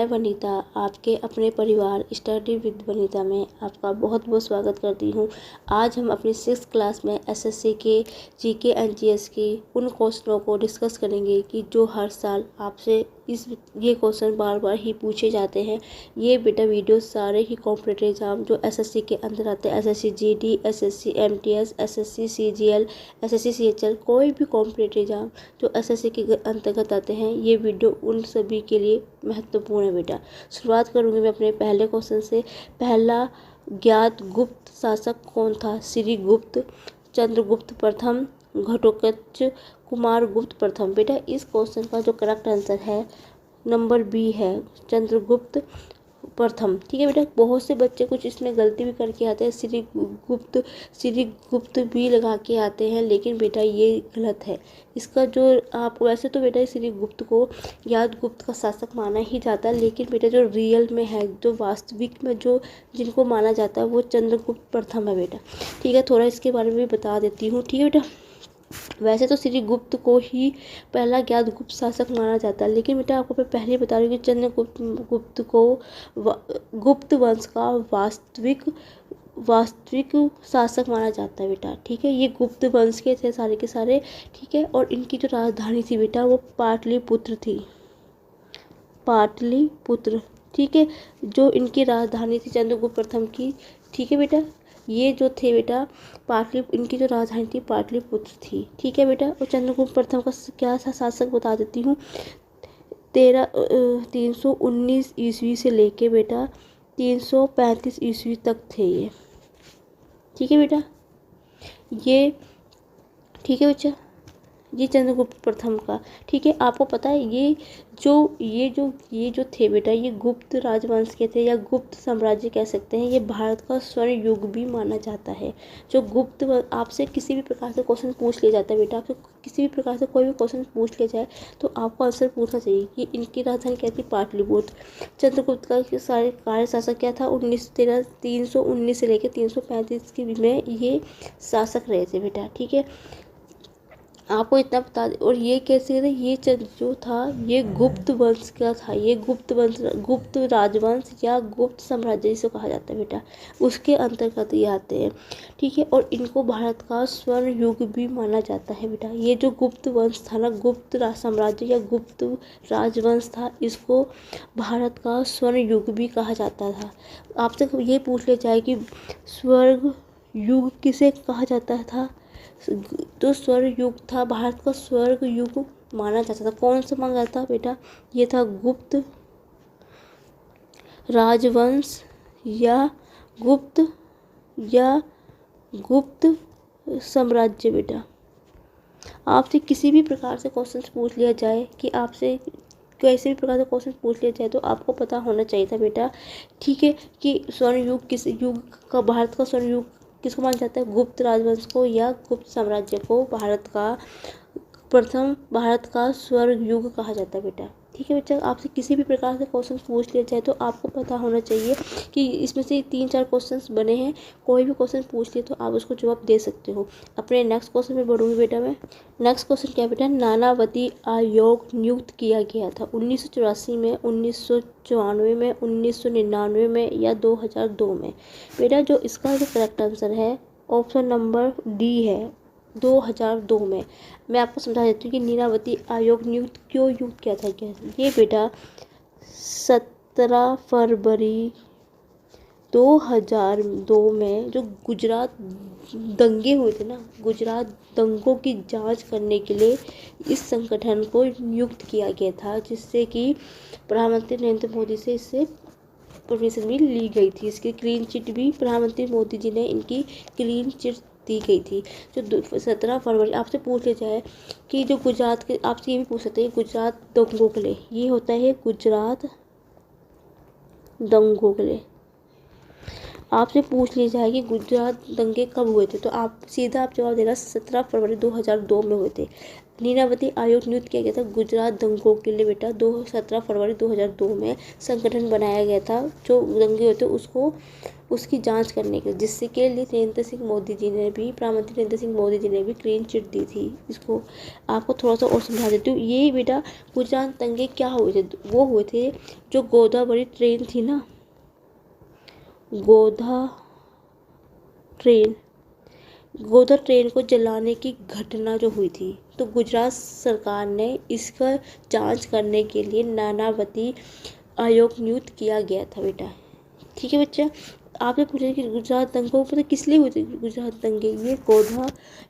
मैं वनीता आपके अपने परिवार स्टडी विद वनीता में आपका बहुत बहुत स्वागत करती हूँ। आज हम अपनी 6th क्लास में एसएससी के जीके एंड जीएस के उन क्वेश्चनों को डिस्कस करेंगे कि जो हर साल आपसे ये क्वेश्चन बार बार ही पूछे जाते हैं। ये बेटा वीडियो सारे ही कॉम्पिटिटिव एग्जाम जो एसएससी के अंदर आते हैं, SSC GD, SSC MTS, SSC CGL, SSC CHL, कोई भी कॉम्पिटिटिव एग्जाम जो एसएससी के अंतर्गत आते हैं, ये वीडियो उन सभी के लिए महत्वपूर्ण है बेटा। शुरुआत करूँगी मैं अपने पहले क्वेश्चन से। पहला, ज्ञात गुप्त शासक कौन था? श्रीगुप्त, चंद्रगुप्त प्रथम, घटोत्कच, कुमारगुप्त प्रथम। बेटा इस क्वेश्चन का जो करेक्ट आंसर है नंबर बी है, चंद्रगुप्त प्रथम। ठीक है बेटा, बहुत से बच्चे कुछ इसमें गलती भी करके आते हैं, श्रीगुप्त भी लगा के आते हैं, लेकिन बेटा ये गलत है। इसका जो आप वैसे तो बेटा श्रीगुप्त को ज्ञात गुप्त का शासक माना ही जाता है, लेकिन बेटा जो रियल में है, जो वास्तविक में जो जिनको माना जाता है वो चंद्रगुप्त प्रथम है बेटा। ठीक है, थोड़ा इसके बारे में भी बता देती हूँ। ठीक है बेटा, वैसे तो श्रीगुप्त को ही पहला ज्ञात गुप्त शासक माना जाता है, लेकिन बेटा आपको मैं पहले बता रही हूँ कि चंद्रगुप्त को गुप्त वंश का वास्तविक शासक माना जाता है बेटा। ठीक है, ये गुप्त वंश के थे सारे के सारे। ठीक है, और इनकी जो राजधानी थी बेटा वो पाटलिपुत्र थी, पाटलिपुत्र। ठीक है, जो इनकी राजधानी थी चंद्रगुप्त प्रथम की। ठीक है बेटा, ये जो थे बेटा इनकी जो राजधानी थी पाटलिपुत्र थी। ठीक है बेटा, और चंद्रगुप्त प्रथम का क्या था शासक बता देती हूँ। 319 ईस्वी से लेके बेटा 335 ईस्वी तक थे ये। ठीक है बेटा, ये ठीक है बच्चा, ये चंद्रगुप्त प्रथम का। ठीक है, आपको पता है ये जो थे बेटा, ये गुप्त राजवंश के थे या गुप्त साम्राज्य कह सकते हैं। ये भारत का स्वर्ण युग भी माना जाता है। जो गुप्त आपसे किसी भी प्रकार से क्वेश्चन पूछ लिया जाता है बेटा, आपसे किसी भी प्रकार से कोई भी क्वेश्चन पूछ लिया जाए तो आपको आंसर पूछना चाहिए कि इनकी राजधानी क्या थी, पाटलिपुत्र। चंद्रगुप्त का सारे कार्य शासक क्या था, 319 से लेकर 335 के में ये शासक रहे थे बेटा। ठीक है, आपको इतना बता दें। और ये कैसे थे, ये जो था ये गुप्त वंश का था, ये गुप्त राजवंश या गुप्त साम्राज्य जिसे कहा जाता है बेटा, उसके अंतर्गत ये आते हैं। ठीक है, और इनको भारत का स्वर्ण युग भी माना जाता है बेटा। ये जो गुप्त वंश था ना, गुप्त साम्राज्य या गुप्त राजवंश था, इसको भारत का स्वर्ण युग भी कहा जाता था। आपसे ये पूछ लिया जाए कि स्वर्ण युग किसे कहा जाता था, तो स्वर्ण युग था, भारत का स्वर्ण युग माना जाता था। कौन सा माना जाता बेटा, ये था गुप्त राजवंश या गुप्त साम्राज्य बेटा। आपसे किसी भी प्रकार से क्वेश्चन पूछ लिया जाए कि आपसे कैसे भी प्रकार से क्वेश्चन पूछ लिया जाए तो आपको पता होना चाहिए था बेटा। ठीक है, कि स्वर्ण युग किस युग का, भारत का स्वर्ण युग किसको माना जाता है, गुप्त राजवंश को या गुप्त साम्राज्य को भारत का स्वर्ण युग कहा जाता है बेटा। ठीक है बच्चा, आपसे किसी भी प्रकार से क्वेश्चन पूछ लिया जाए तो आपको पता होना चाहिए कि इसमें से 3-4 क्वेश्चंस बने हैं, कोई भी क्वेश्चन पूछ लिए तो आप उसको जवाब दे सकते हो। अपने नेक्स्ट क्वेश्चन में बढ़ूंगी बेटा मैं। नेक्स्ट क्वेश्चन क्या बेटा, नानावती आयोग नियुक्त किया गया था 1984 में, 1994 में, 1999 में या 2002 में। बेटा जो इसका जो करेक्ट आंसर है ऑप्शन नंबर डी है, 2002 में। मैं आपको समझा देती हूँ कि नानावती आयोग क्यों नियुक्त किया था। क्या ये बेटा 17 फरवरी 2002 में जो गुजरात दंगे हुए थे ना, गुजरात दंगों की जांच करने के लिए इस संगठन को नियुक्त किया गया था, जिससे कि प्रधानमंत्री नरेंद्र मोदी से इससे परमिशन भी ली गई थी। इसकी क्लीन चिट भी प्रधानमंत्री मोदी जी ने इनकी क्लीन चिट दी गई थी। जो 17 फरवरी आपसे पूछ लिया जाए कि जो गुजरात के, आपसे ये भी पूछ सकते हैं गुजरात दंगों के लिए, ये होता है गुजरात दंगों के लिए। आपसे पूछ ली जाए कि गुजरात दंगे कब हुए थे, तो आप सीधा आप जवाब देना 17 फरवरी 2002 में हुए थे। लीलावती आयोग नियुक्त किया गया था गुजरात दंगों के लिए बेटा 17 फरवरी 2002 में संगठन बनाया गया था जो दंगे हुए थे उसको उसकी जांच करने के लिए, जिससे के लिए नरेंद्र सिंह मोदी जी ने भी, प्रधानमंत्री नरेंद्र सिंह मोदी जी ने भी क्लीन चिट दी थी। इसको आपको थोड़ा सा और समझा देती हूँ। ये बेटा गुजरात दंगे क्या हुए थे, वो हुए थे जो गोदावरी ट्रेन थी ना, गोदा ट्रेन को जलाने की घटना जो हुई थी, तो गुजरात सरकार ने इसका जांच करने के लिए नानावती आयोग नियुक्त किया गया था बेटा। ठीक है बच्चा, आपने पूछा कि गुजरात दंगों पता किस लिए हुए थे गुजरात दंगे,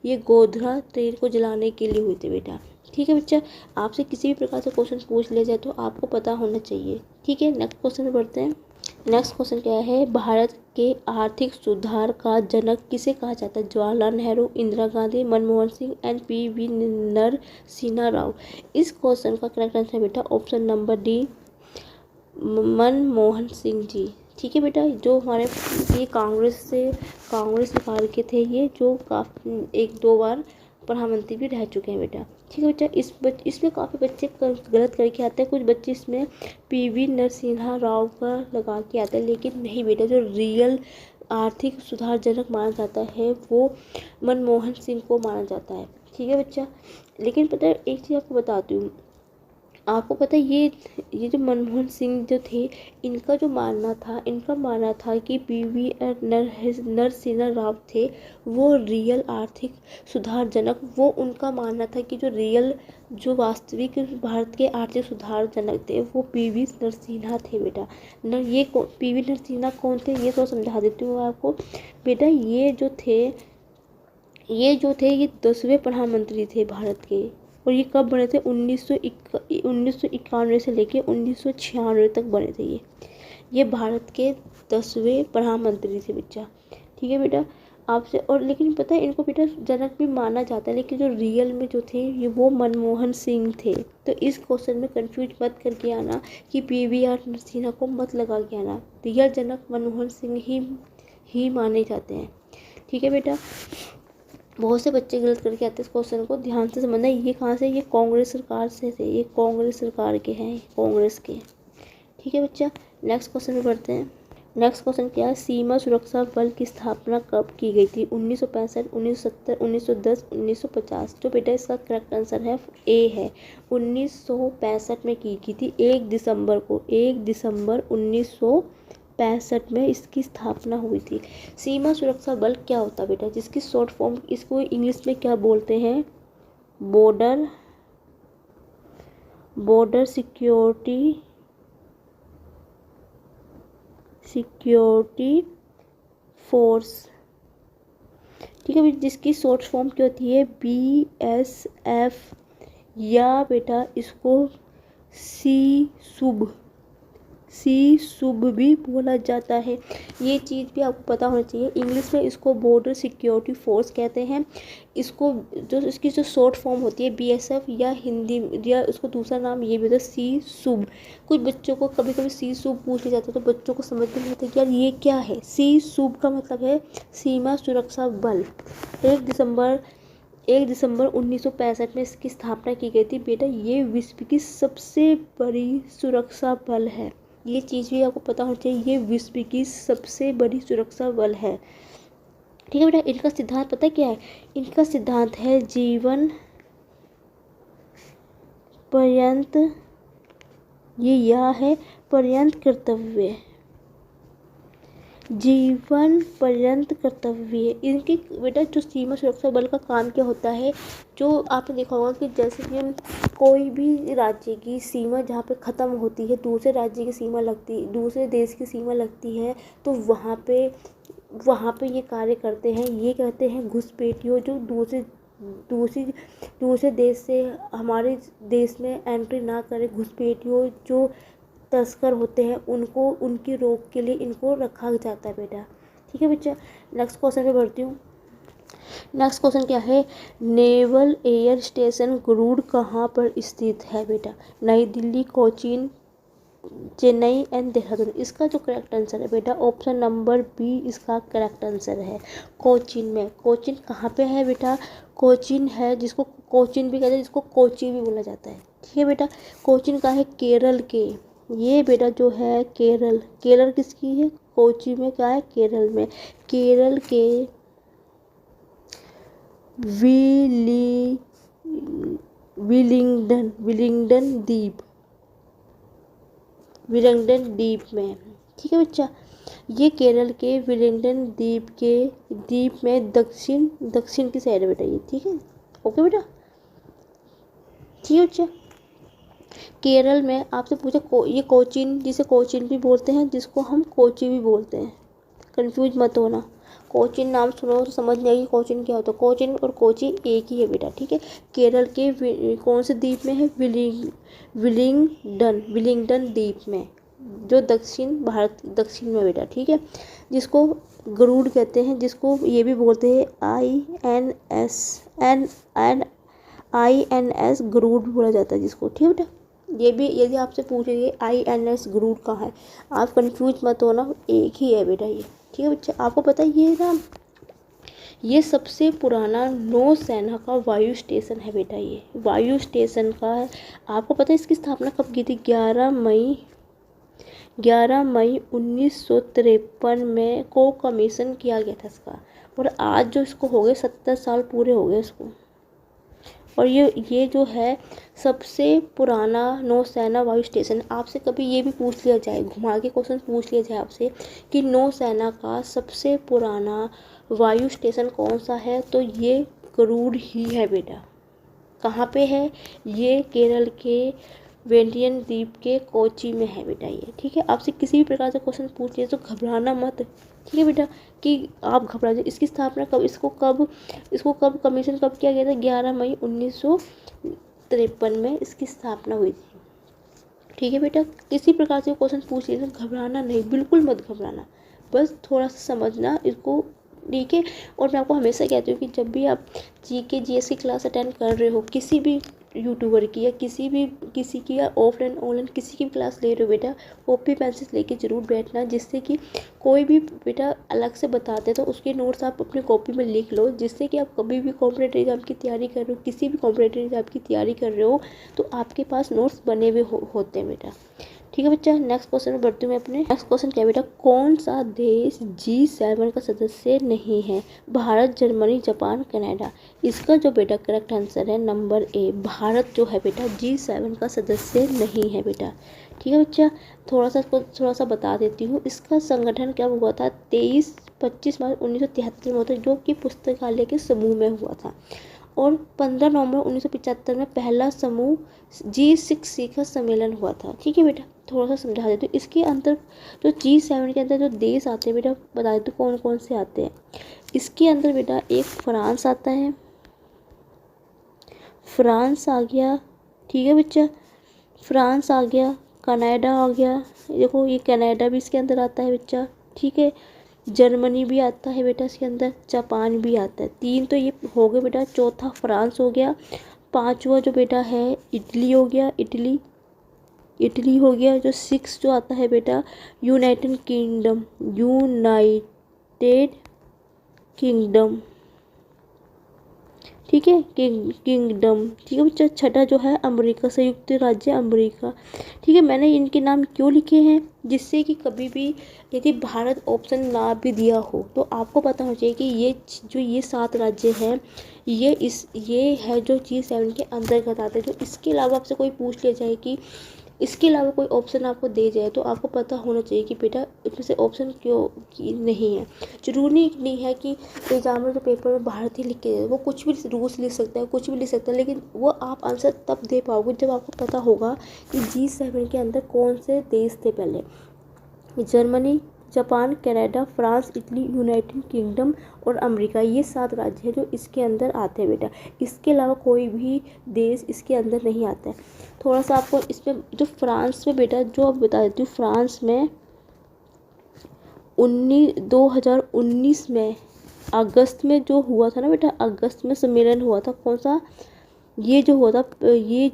ये गोधरा ट्रेन को जलाने के लिए हुए थे बेटा। ठीक है बच्चा, आपसे किसी भी प्रकार से क्वेश्चन पूछ लिया जाए तो आपको पता होना चाहिए। ठीक है, नेक्स्ट क्वेश्चन में बढ़ते हैं। नेक्स्ट क्वेश्चन क्या है, भारत के आर्थिक सुधार का जनक किसे कहा जाता है? Jawaharlal Nehru, Indira Gandhi, Manmohan Singh and P V. नरसिम्हा राव। इस क्वेश्चन का करेक्ट आंसर है बेटा option number D, Manmohan Singh ji. ठीक है बेटा, जो हमारे ये कांग्रेस सरकार के थे, ये जो काफ़ी 1-2 बार प्रधानमंत्री भी रह चुके हैं बेटा। ठीक है बच्चा, इसमें काफ़ी बच्चे गलत करके आते हैं, कुछ बच्चे इसमें पी.वी. नरसिम्हा राव का लगा के आते हैं, लेकिन नहीं बेटा, जो रियल आर्थिक सुधारजनक माना जाता है वो मनमोहन सिंह को माना जाता है। ठीक है बच्चा, लेकिन पता है एक चीज़ आपको बताती हूँ, आपको पता है ये जो मनमोहन सिंह जो थे, इनका मानना था कि पी.वी. नरसिम्हा राव थे वो रियल आर्थिक सुधारजनक, वो उनका मानना था कि जो वास्तविक भारत के आर्थिक सुधारजनक थे वो पी.वी. नरसिम्हा थे बेटा। ये पी.वी. नरसिम्हा कौन थे ये तो समझा देती हूँ आपको बेटा। ये जो थे ये 10वें प्रधानमंत्री थे भारत के, और ये कब बने थे? 1991 से लेके 1996 तक बने थे ये भारत के 10वें प्रधानमंत्री थे बच्चा। ठीक है बेटा, आपसे और लेकिन पता है इनको बेटा जनक भी माना जाता है, लेकिन जो रियल में जो थे ये वो मनमोहन सिंह थे। तो इस क्वेश्चन में कंफ्यूज मत करके आना कि पी.वी.आर. नरसिम्हा को मत लगा के आना, रियल जनक मनमोहन सिंह ही माने जाते हैं। ठीक है बेटा, बहुत से बच्चे गलत करके आते हैं, इस क्वेश्चन को ध्यान से समझना। ये कहाँ से, ये कांग्रेस सरकार से थे, ये कांग्रेस सरकार के हैं, कांग्रेस के। ठीक है बच्चा, नेक्स्ट क्वेश्चन में बढ़ते हैं। नेक्स्ट क्वेश्चन क्या है, सीमा सुरक्षा बल की स्थापना कब की गई थी? 1965, 1970, 1910, 1950। जो बेटा इसका करेक्ट आंसर है ए है, 1965 में की थी, 1 दिसंबर 1965 में इसकी स्थापना हुई थी। सीमा सुरक्षा बल क्या होता है बेटा, जिसकी शॉर्ट फॉर्म इसको इंग्लिश में क्या बोलते हैं? Border security force. ठीक है, जिसकी शॉर्ट फॉर्म क्या होती है? BSF, या बेटा इसको सी शुभ भी बोला जाता है। ये चीज़ भी आपको पता होना चाहिए। इंग्लिश में इसको बॉर्डर सिक्योरिटी फोर्स कहते हैं। इसको इसकी जो शॉर्ट फॉर्म होती है BSF, या हिंदी या उसको दूसरा नाम ये भी होता है सी शुभ। कुछ बच्चों को कभी कभी सी शुभ पूछ लिया जाता है, तो बच्चों को समझ में नहीं आता कि यार ये क्या है। सी शुभ का मतलब है सीमा सुरक्षा बल। 1 दिसंबर 1965 में इसकी स्थापना की गई थी बेटा। ये विश्व की सबसे बड़ी सुरक्षा बल है। ये चीज़ भी आपको पता होना चाहिए, ये विश्व की सबसे बड़ी सुरक्षा बल है। ठीक है बेटा, इनका सिद्धांत पता क्या है? इनका सिद्धांत है जीवन पर्यंत, ये यह है पर्यंत कर्तव्य, जीवन पर्यंत कर्तव्य। इनकी बेटा जो सीमा सुरक्षा बल का काम क्या होता है, जो आपने देखा होगा कि जैसे कि हम कोई भी राज्य की सीमा जहाँ पे ख़त्म होती है, दूसरे राज्य की सीमा लगती, दूसरे देश की सीमा लगती है, तो वहाँ पे ये कार्य करते हैं। ये कहते हैं घुसपैठियों, जो दूसरे देश से हमारे देश में एंट्री ना करें। घुसपैठियों जो तस्कर होते हैं, उनको उनकी रोक के लिए इनको रखा जाता है बेटा। ठीक है बच्चा, नेक्स्ट क्वेश्चन पे बढ़ती हूँ। नेक्स्ट क्वेश्चन क्या है, नेवल एयर स्टेशन गरुड़ कहाँ पर स्थित है बेटा? नई दिल्ली, कोचीन, चेन्नई एंड देहरादून। इसका जो करेक्ट आंसर है बेटा ऑप्शन नंबर बी इसका करेक्ट आंसर है। कोचीन में, कोचीन कहाँ पे है बेटा? कोचीन है जिसको कोचीन भी कहते हैं, जिसको कोची भी बोला जाता है। ठीक है बेटा, कोचीन का है केरल के, ये बेटा जो है केरल, केरल किसकी है? कोची में क्या है? केरल में। केरल के विली विलिंगडन विलिंगडन द्वीप, विलिंगडन द्वीप में। ठीक है बच्चा, ये केरल के विलिंगडन द्वीप में दक्षिण की साइड है बेटा ये। ठीक है, ओके बेटा, ठीक है बच्चा। केरल में आपसे पूछा ये कोचीन, जिसे कोचीन भी बोलते हैं, जिसको हम कोची भी बोलते हैं, कंफ्यूज मत होना। कोचीन नाम सुनो तो समझ नहीं आएगी कोचीन क्या होता है। कोचीन और कोची एक ही है बेटा। ठीक है, केरल के कौन से द्वीप में है? विलिंगडन द्वीप में, जो दक्षिण में बेटा। ठीक है, जिसको गरुड़ कहते हैं, जिसको ये भी बोलते हैं INS गरुड़ भी बोला जाता है जिसको। ठीक है बेटा, ये भी यदि आपसे पूछेंगे INS गरुड़ कहाँ है, आप कंफ्यूज मत होना, एक ही है बेटा ये। ठीक है बच्चा, आपको पता है ये ना, ये सबसे पुराना नौसेना का वायु स्टेशन है बेटा, ये वायु स्टेशन का है। आपको पता है इसकी स्थापना कब की थी? 11 मई 1953 में को कमीशन किया गया था इसका, और आज जो इसको हो गए 70 साल पूरे हो गए इसको। और ये जो है सबसे पुराना नौसेना वायु स्टेशन। आपसे कभी ये भी पूछ लिया जाए, घुमा के क्वेश्चन पूछ लिया जाए आपसे कि नौसेना का सबसे पुराना वायु स्टेशन कौन सा है, तो ये गरुड़ ही है बेटा। कहाँ पे है? ये केरल के वेंटियन द्वीप के कोची में है बेटा ये। ठीक है, आपसे किसी भी प्रकार से क्वेश्चन पूछ लिया तो घबराना मत। ठीक है बेटा, कि आप घबरा जाए। इसकी स्थापना कब, इसको कब कमीशन कब किया गया था? 11 मई 1953 में इसकी स्थापना हुई थी। ठीक है बेटा, किसी प्रकार से क्वेश्चन पूछ लिया तो घबराना नहीं, बिल्कुल मत घबराना, बस थोड़ा सा समझना इसको। ठीक है, और मैं आपको हमेशा कहती हूँ कि जब भी आप GK GS की क्लास अटेंड कर रहे हो, किसी भी यूट्यूबर की या किसी की या ऑफलाइन ऑनलाइन किसी की भी क्लास ले रहे हो बेटा, कॉपी पेंसिल लेके ज़रूर बैठना, जिससे कि कोई भी बेटा अलग से बताते तो उसके नोट्स आप अपनी कॉपी में लिख लो, जिससे कि आप कभी भी कॉम्पिटिटिव एग्जाम की तैयारी कर रहे हो, किसी भी कॉम्पिटिटिव एग्जाम की तैयारी कर रहे हो, तो आपके पास नोट्स बने हुए होते हैं बेटा। ठीक है बच्चा, नेक्स्ट क्वेश्चन में बढ़ती हूँ मैं अपने। नेक्स्ट क्वेश्चन क्या है बेटा? कौन सा देश G7 का सदस्य नहीं है? Bharat, Germany, Japan, Canada. इसका जो बेटा करेक्ट आंसर है नंबर ए, भारत जो है बेटा G7 का सदस्य नहीं है बेटा। ठीक है बच्चा, थोड़ा सा बता देती हूँ। इसका संगठन क्या हुआ था? 25 मार्च 1973 में होता है, जो कि पुस्तकालय के समूह में हुआ था। और 15 नवंबर 1975 में पहला समूह G6 शिखर सम्मेलन हुआ था। ठीक है बेटा, थोड़ा सा समझा देती हूँ। इसके अंदर जो G7 के अंदर जो देश आते हैं बेटा, बता देती हूँ कौन कौन से आते हैं। इसके अंदर बेटा एक फ्रांस आता है, फ्रांस आ गया। ठीक है बच्चा, फ्रांस आ गया, कनाडा आ गया, देखो ये कनाडा भी इसके अंदर आता है बच्चा। ठीक है, जर्मनी भी आता है बेटा इसके अंदर, जापान भी आता है। 3 तो ये हो गए बेटा, चौथा फ्रांस हो गया, 5वां जो बेटा है इटली हो गया, इटली हो गया। जो 6 जो आता है बेटा यूनाइटेड किंगडम। ठीक है, किंगडम। ठीक है बच्चा, छठा जो है अमेरिका, संयुक्त राज्य अमेरिका। ठीक है, मैंने इनके नाम क्यों लिखे हैं, जिससे कि कभी भी यदि भारत ऑप्शन ना भी दिया हो तो आपको पता होना चाहिए कि ये 7 राज्य हैं, ये है जो G7 के अंतर्गत आते हैं। जो इसके अलावा आपसे कोई पूछ लिया जाए कि इसके अलावा कोई ऑप्शन आपको दे जाए, तो आपको पता होना चाहिए कि बेटा इसमें से ऑप्शन क्यों नहीं है। जरूरी नहीं है कि एग्जामिनर जो पेपर में भारत ही लिख के दे, वो कुछ भी रूल्स लिख सकता है, कुछ भी लिख सकता है, लेकिन वो आप आंसर तब दे पाओगे जब आपको पता होगा कि G7 के अंदर कौन से देश थे पहले। Germany, Japan, Canada, France, Italy, United kingdom और अमेरिका, ये 7 राज्य हैं जो इसके अंदर आते हैं बेटा। इसके अलावा कोई भी देश इसके अंदर नहीं आता है। थोड़ा सा आपको इसमें जो फ्रांस में बेटा, जो आप बता देती हूँ, फ्रांस में 2019 में अगस्त में जो हुआ था ना बेटा, अगस्त में सम्मेलन हुआ था। कौन सा? ये जो हुआ था, ये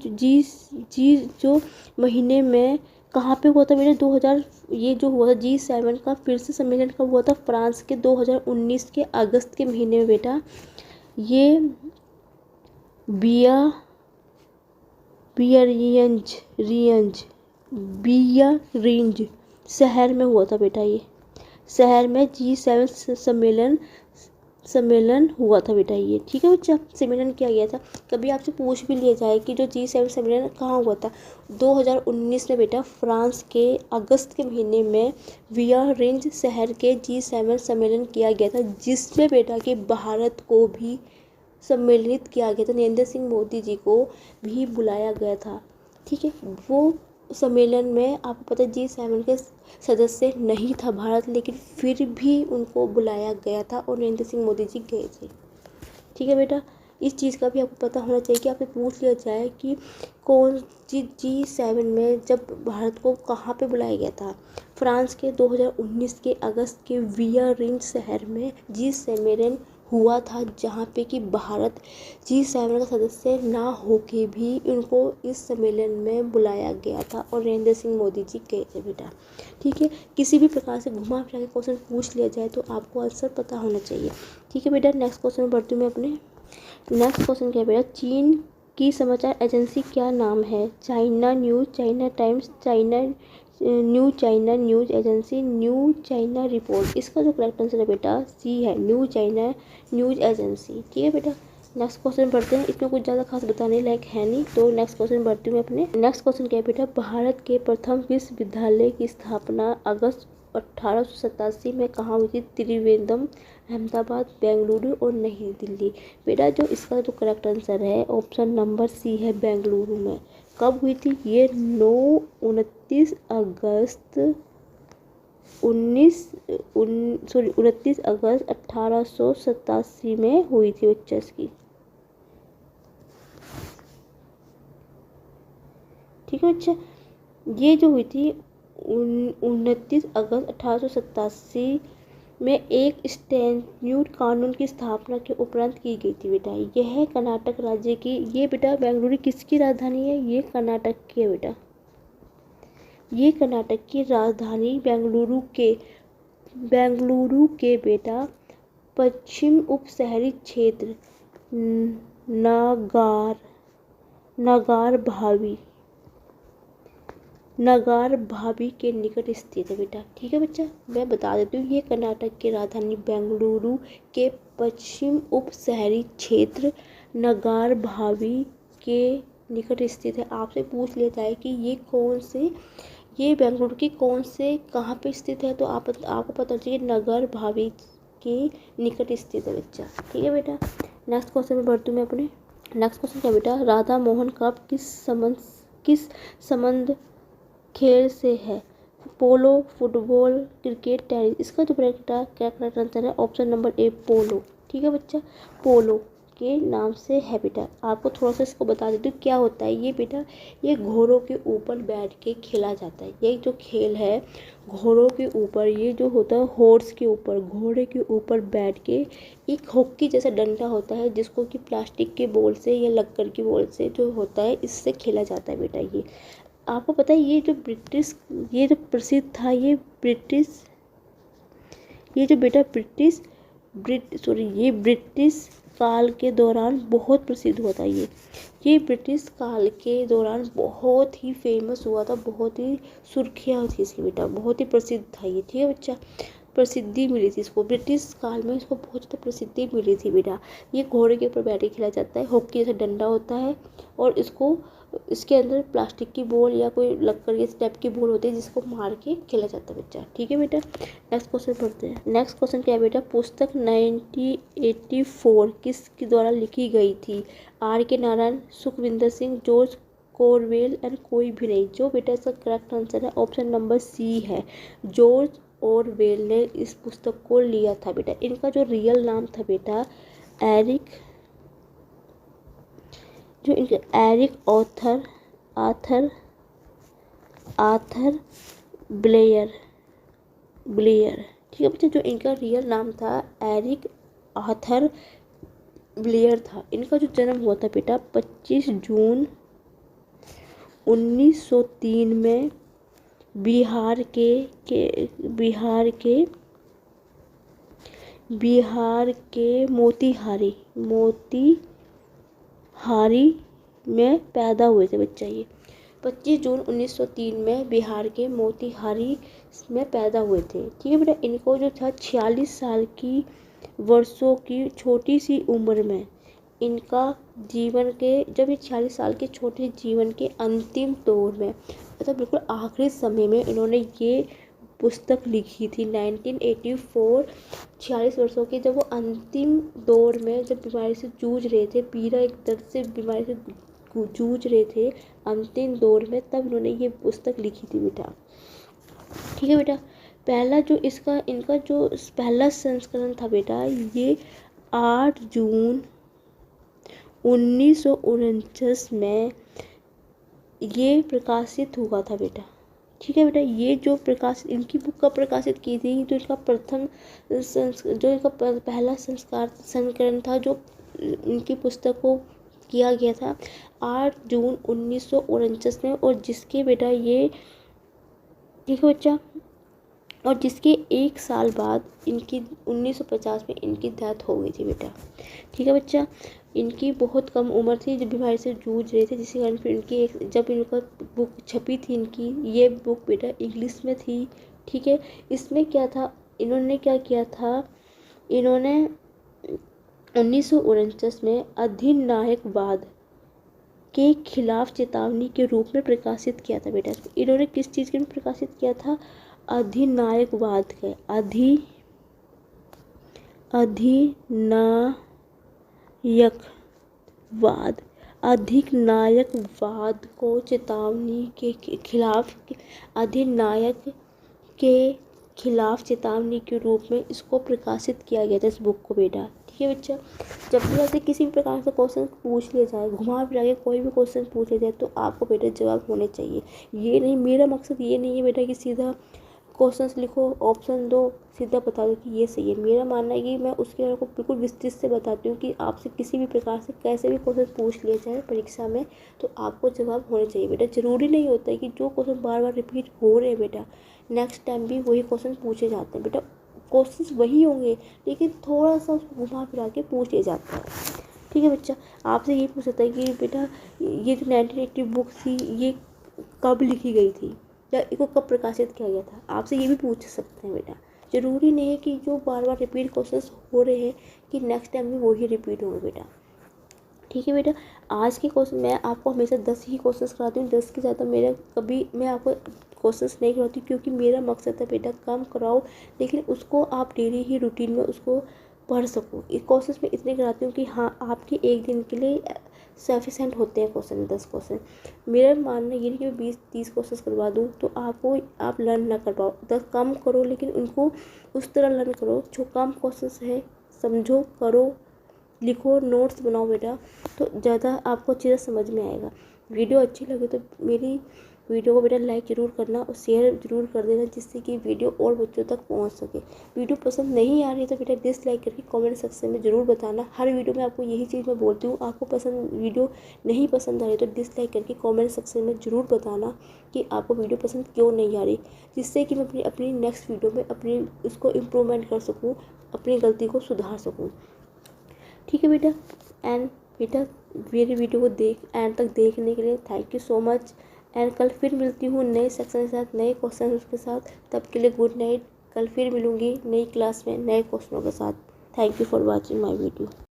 जो महीने में कहाँ पे हुआ था बेटा? 2000, ये जो हुआ था G7 का फिर से सम्मेलन कब हुआ था? फ्रांस के 2019 के अगस्त के महीने में बेटा। ये बिया बियरियंज रियंज बियरिंज शहर में हुआ था बेटा। ये शहर में G7 सम्मेलन हुआ था बेटा ये। ठीक है बच्चा, सम्मेलन किया गया था। कभी आपसे पूछ भी लिया जाए कि जो G7 सम्मेलन कहाँ हुआ था, 2019 में बेटा फ्रांस के अगस्त के महीने में बियरिंज शहर के G7 सम्मेलन किया गया था, जिसमें बेटा कि भारत को भी सम्मिलित किया गया था। नरेंद्र सिंह मोदी जी को भी बुलाया गया था। ठीक है, वो सम्मेलन में आपको पता है G7 के सदस्य नहीं था भारत, लेकिन फिर भी उनको बुलाया गया था और नरेंद्र सिंह मोदी जी गए थे। ठीक है बेटा, इस चीज़ का भी आपको पता होना चाहिए कि आपसे पूछ लिया जाए कि कौन G7 में जब भारत को कहाँ पे बुलाया गया था। फ्रांस के 2019 के अगस्त के बियरिंज शहर में G सम्मेलन हुआ था, जहाँ पे कि भारत G7 का सदस्य ना होके भी उनको इस सम्मेलन में बुलाया गया था और नरेंद्र सिंह मोदी जी गए थे बेटा। ठीक है, किसी भी प्रकार से घुमा फिरा के क्वेश्चन पूछ लिया जाए तो आपको आंसर पता होना चाहिए। ठीक है बेटा, नेक्स्ट क्वेश्चन बढ़ती हूँ मैं अपने। नेक्स्ट क्वेश्चन क्या है बेटा? चीन की समाचार एजेंसी क्या नाम है? China news, China times, China China news agency, new China report. इसका जो करेक्ट आंसर है बेटा सी है, न्यू चाइना न्यूज़ एजेंसी। ठीक है बेटा, नेक्स्ट क्वेश्चन बढ़ते हैं। इसमें कुछ ज़्यादा खास बताने लायक है नहीं, तो नेक्स्ट क्वेश्चन बढ़ती हूँ मैं अपने। नेक्स्ट क्वेश्चन क्या है बेटा? भारत के प्रथम विश्वविद्यालय की स्थापना अगस्त 1887 में कहाँ हुई थी? त्रिवेंद्रम, अहमदाबाद, बेंगलुरु और नई दिल्ली। बेटा जो इसका जो करेक्ट आंसर है ऑप्शन नंबर सी है, बेंगलुरु में। कब हुई थी ये? 29 अगस्त 1887 में हुई थी बच्चा इसकी। ठीक है बच्चा, ये जो हुई थी 29 अगस्त 1887 में एक स्टैट्यूट कानून की स्थापना के उपरांत की गई थी बेटा। यह कर्नाटक राज्य की, ये बेटा बेंगलुरु किसकी राजधानी है? ये कर्नाटक की है बेटा। ये कर्नाटक की राजधानी बेंगलुरु के बेटा पश्चिम उप शहरी क्षेत्र नागार भाभी के निकट स्थित है बेटा। ठीक है बच्चा, मैं बता देती हूँ, ये कर्नाटक की राजधानी बेंगलुरु के पश्चिम उप शहरी क्षेत्र नागार भाभी के निकट स्थित है। आपसे पूछ लिया जाए कि ये बेंगलुरु के कौन से कहाँ पे स्थित है, तो आपको पता चाहिए नगर भाभी के निकट स्थित है बच्चा। ठीक है बेटा, नेक्स्ट क्वेश्चन में बढ़ती हूँ मैं अपने। नेक्स्ट क्वेश्चन क्या बेटा? राधा मोहन कप किस संबंध खेल से है? पोलो, फुटबॉल, क्रिकेट, टेनिस। इसका जो करेक्ट आंसर है ऑप्शन नंबर ए, पोलो। ठीक है बच्चा, पोलो के नाम से है बेटा। आपको थोड़ा सा इसको बता देती हूँ क्या होता है ये बेटा। ये घोड़ों के ऊपर बैठ के खेला जाता है। ये जो खेल है घोड़ों के ऊपर, ये जो होता है हॉर्स के ऊपर, घोड़े के ऊपर बैठ के, एक हॉकी जैसा डंडा होता है जिसको कि प्लास्टिक के बॉल से या लक्कड़ की बॉल से जो होता है, इससे खेला जाता है बेटा। ये आपको पता है, ये जो प्रसिद्ध था, ये ब्रिटिश काल के दौरान बहुत प्रसिद्ध हुआ था। ये ब्रिटिश काल के दौरान बहुत ही फेमस हुआ था, बहुत ही सुर्खियाँ थी इसकी बेटा, बहुत ही प्रसिद्ध था ये। ठीक है बच्चा, प्रसिद्धि मिली थी इसको, ब्रिटिश काल में इसको बहुत ज़्यादा प्रसिद्धि मिली थी बेटा। ये घोड़े के ऊपर बैठ के खेला जाता है, हॉकी जैसा डंडा होता है और इसके अंदर प्लास्टिक की बॉल या कोई लक्कड़ के टाइप की बॉल होती है जिसको मार के खेला जाता है बच्चा। ठीक है बेटा, नेक्स्ट क्वेश्चन पढ़ते हैं। नेक्स्ट क्वेश्चन क्या है बेटा? पुस्तक 1984 किसके द्वारा लिखी गई थी? R K Narayan, Sukhwinder Singh, George Orwell and कोई भी नहीं। जो बेटा इसका करेक्ट आंसर है ऑप्शन नंबर सी है, जॉर्ज ऑरवेल ने इस पुस्तक को लिया था बेटा। इनका जो रियल नाम था बेटा एरिक आर्थर ब्लेयर। ठीक है बच्चा, जो इनका रियल नाम था एरिक आर्थर ब्लेयर था। इनका जो जन्म हुआ था बेटा 25 जून 1903 में बिहार के मोतीहारी में पैदा हुए थे बच्चा ये। 25 जून 1903 में बिहार के मोतीहारी में पैदा हुए थे। ठीक है बेटा, इनको जो था 46 साल की वर्षों की छोटी सी उम्र में इनका जीवन के जब ये 46 साल के छोटे जीवन के अंतिम दौर में मतलब बिल्कुल आखिरी समय में इन्होंने ये पुस्तक लिखी थी 1984। 46 वर्षों के जब वो अंतिम दौर में जब बीमारी से जूझ रहे थे, पीड़ा एक दर्द से बीमारी से जूझ रहे थे अंतिम दौर में, तब इन्होंने ये पुस्तक लिखी थी बेटा। ठीक है बेटा, पहला जो इनका जो पहला संस्करण था बेटा, ये 8 जून 1949 में ये प्रकाशित हुआ था बेटा। ठीक है बेटा, ये जो इनकी बुक का प्रकाशित की थी, तो इनका पहला संस्करण था जो इनकी पुस्तक को किया गया था 8 जून 1949 में, और जिसके बेटा ये ठीक है बच्चा, और जिसके 1 साल बाद इनकी 1950 में इनकी डेथ हो गई थी बेटा। ठीक है बच्चा, इनकी बहुत कम उम्र थी जब बीमारी से जूझ रहे थे, जिसके कारण फिर जब इनका बुक छपी थी इनकी ये बुक बेटा इंग्लिश में थी। ठीक है, इसमें क्या था, इन्होंने क्या किया था, इन्होंने 1949 में अधिनायकवाद के खिलाफ चेतावनी के रूप में प्रकाशित किया था बेटा। इन्होंने किस चीज़ के लिए प्रकाशित किया था, अधिनायकवाद के अधिनायकवाद को चेतावनी के खिलाफ अधिनायक के खिलाफ चेतावनी के रूप में इसको प्रकाशित किया गया था इस बुक को बेटा। ठीक है बच्चा, जब भी ऐसे किसी भी प्रकार का क्वेश्चन पूछ लिया जाए, घुमा फिरा के कोई भी क्वेश्चन पूछ लिया जाए, तो आपको बेटा जवाब होने चाहिए। ये नहीं, मेरा मकसद ये नहीं है बेटा कि सीधा क्वेश्चंस लिखो, ऑप्शन दो, सीधा बता दो कि ये सही है। मेरा मानना है कि मैं उसके बारे को बिल्कुल विस्तृत से बताती हूँ कि आपसे किसी भी प्रकार से कैसे भी क्वेश्चन पूछ लिया जाए परीक्षा में, तो आपको जवाब होने चाहिए बेटा। ज़रूरी नहीं होता है कि जो क्वेश्चन बार बार रिपीट हो रहे हैं बेटा नेक्स्ट टाइम भी वही क्वेश्चन पूछे जाते हैं बेटा। क्वेश्चंस वही होंगे लेकिन थोड़ा सा उसको घुमा फिरा के पूछ लिया जाता है। ठीक है बच्चा, आपसे ये पूछ सकता है कि बेटा ये जो 1980 बुक थी ये कब लिखी गई थी या इसको कब प्रकाशित किया गया था, आपसे ये भी पूछ सकते हैं बेटा। ज़रूरी नहीं है कि जो बार बार रिपीट क्वेश्चंस हो रहे हैं कि नेक्स्ट टाइम भी वही रिपीट होंगे बेटा। ठीक है बेटा, आज के क्वेश्चन मैं आपको हमेशा 10 ही क्वेश्चंस कराती हूँ, 10 के ज़्यादा मैं आपको क्वेश्चंस नहीं कराती, क्योंकि मेरा मकसद है बेटा कम कराओ लेकिन उसको आप डेली ही रूटीन में उसको पढ़ सको। इस क्वेश्चंस में इतने कराती हूँ कि हाँ आपके एक दिन के लिए सफिशेंट होते हैं क्वेश्चन, 10 क्वेश्चन। मेरा मानना ये नहीं कि मैं 20-30 क्वेश्चन करवा दूँ तो आप लर्न ना कर पाओ। 10 कम करो लेकिन उनको उस तरह लर्न करो जो कम क्वेश्चन है, समझो, करो, लिखो, नोट्स बनाओ बेटा, तो ज़्यादा आपको अच्छी तरह समझ में आएगा। वीडियो अच्छी लगे तो मेरी वीडियो को बेटा लाइक ज़रूर करना और शेयर ज़रूर कर देना, जिससे कि वीडियो और बच्चों तक पहुंच सके। वीडियो पसंद नहीं आ रही तो बेटा डिसलाइक करके कमेंट सेक्शन में ज़रूर बताना। हर वीडियो में आपको यही चीज़ मैं बोलती हूँ, आपको वीडियो नहीं पसंद आ रही तो डिसलाइक करके कमेंट सेक्शन में ज़रूर बताना कि आपको वीडियो पसंद क्यों नहीं आ रही, जिससे कि मैं अपनी नेक्स्ट वीडियो में अपनी उसको इम्प्रूवमेंट कर सकूँ, अपनी गलती को सुधार सकूँ। ठीक है बेटा, एंड बेटा मेरी वीडियो को एंड तक देखने के लिए thank you so much. And कल फिर मिलती हूँ नए सेक्शन के साथ, नए क्वेश्चन के साथ। तब के लिए गुड नाइट। कल फिर मिलूँगी नई क्लास में नए क्वेश्चनों के साथ। Thank you for watching my video.